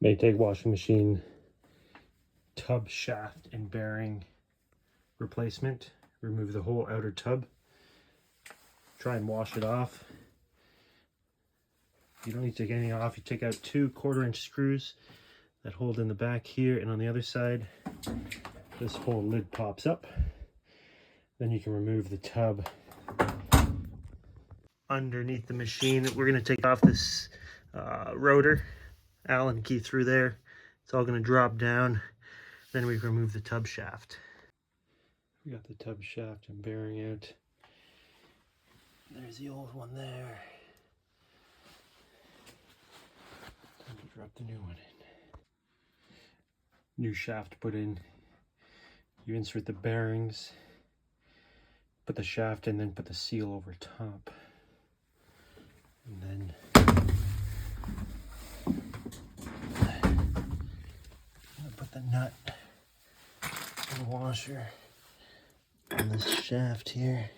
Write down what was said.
Maytag washing machine tub shaft and bearing replacement. Remove the whole outer tub. Try and wash it off. You don't need to take anything off. You take out 2 1/4-inch screws that hold in the back here, and on the other side this whole lid pops up. Then you can remove the tub. Underneath the machine, we're going to take off this rotor, Allen key through there. It's all going to drop down. Then we remove the tub shaft. We got the tub shaft and bearing out. There's the old one there. Time to drop the new one in. New shaft put in. You insert the bearings, put the shaft in, then put the seal over top. And then put the nut and washer on this shaft here.